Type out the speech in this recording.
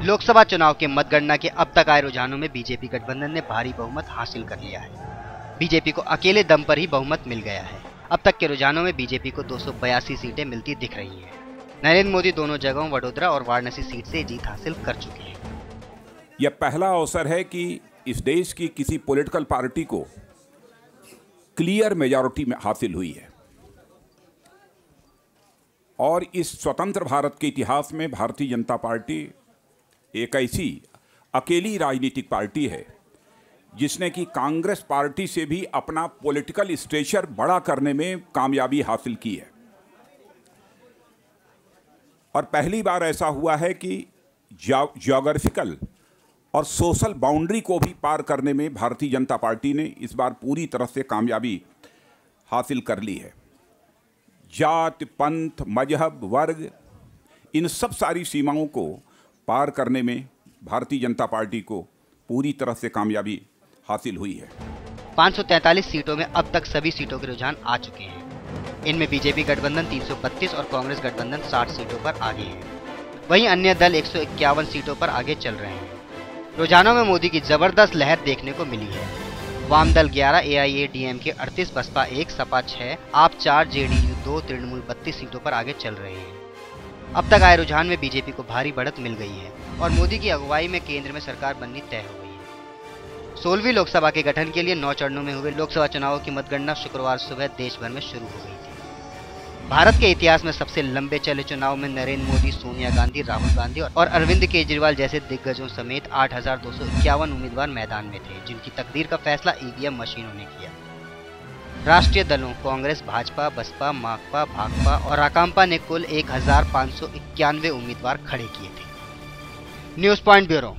लोकसभा चुनाव के मतगणना के अब तक आए रुझानों में बीजेपी गठबंधन ने भारी बहुमत हासिल कर लिया है। बीजेपी को अकेले दम पर ही बहुमत मिल गया है। अब तक के रुझानों में बीजेपी को 282 सीटें मिलती दिख रही हैं। नरेंद्र मोदी दोनों जगहों वडोदरा और वाराणसी सीट से जीत हासिल कर चुके हैं। यह पहला अवसर है कि इस देश की किसी पॉलिटिकल पार्टी को क्लियर मेजॉरिटी में हासिल हुई है और इस स्वतंत्र भारत के इतिहास में भारतीय जनता पार्टी एक ऐसी अकेली राजनीतिक पार्टी है जिसने कि कांग्रेस पार्टी से भी अपना पॉलिटिकल स्टेचर बड़ा करने में कामयाबी हासिल की है। और पहली बार ऐसा हुआ है कि ज्योग्राफिकल और सोशल बाउंड्री को भी पार करने में भारतीय जनता पार्टी ने इस बार पूरी तरह से कामयाबी हासिल कर ली है। जात, पंथ, मजहब, वर्ग, इन सब सारी सीमाओं को पार करने में भारतीय जनता पार्टी को पूरी तरह से कामयाबी हासिल हुई है। 543 सीटों में अब तक सभी सीटों के रुझान आ चुके हैं। इनमें बीजेपी गठबंधन 332 और कांग्रेस गठबंधन 60 सीटों पर आगे है। वहीं अन्य दल 151 सीटों पर आगे चल रहे हैं। रुझानों में मोदी की जबरदस्त लहर देखने को मिली है। वाम दल 11, AIADMK 38, बसपा 1, सपा 6, आप 4, JDU 2, तृणमूल 32 सीटों पर आगे चल रहे हैं। अब तक आए रुझान में बीजेपी को भारी बढ़त मिल गई है और मोदी की अगुवाई में केंद्र में सरकार बननी तय हो गई है। 16वीं लोकसभा के गठन के लिए 9 चरणों में हुए लोकसभा चुनावों की मतगणना शुक्रवार सुबह देश भर में शुरू हो गई थी। भारत के इतिहास में सबसे लंबे चले चुनाव में नरेंद्र मोदी, सोनिया गांधी, राहुल गांधी और अरविंद केजरीवाल जैसे दिग्गजों समेत 8,251 उम्मीदवार मैदान में थे, जिनकी तकदीर का फैसला EVM मशीनों ने किया। राष्ट्रीय दलों कांग्रेस, भाजपा, बसपा, माकपा, भाकपा और राकांपा ने कुल 1,591 उम्मीदवार खड़े किए थे। News point bureau.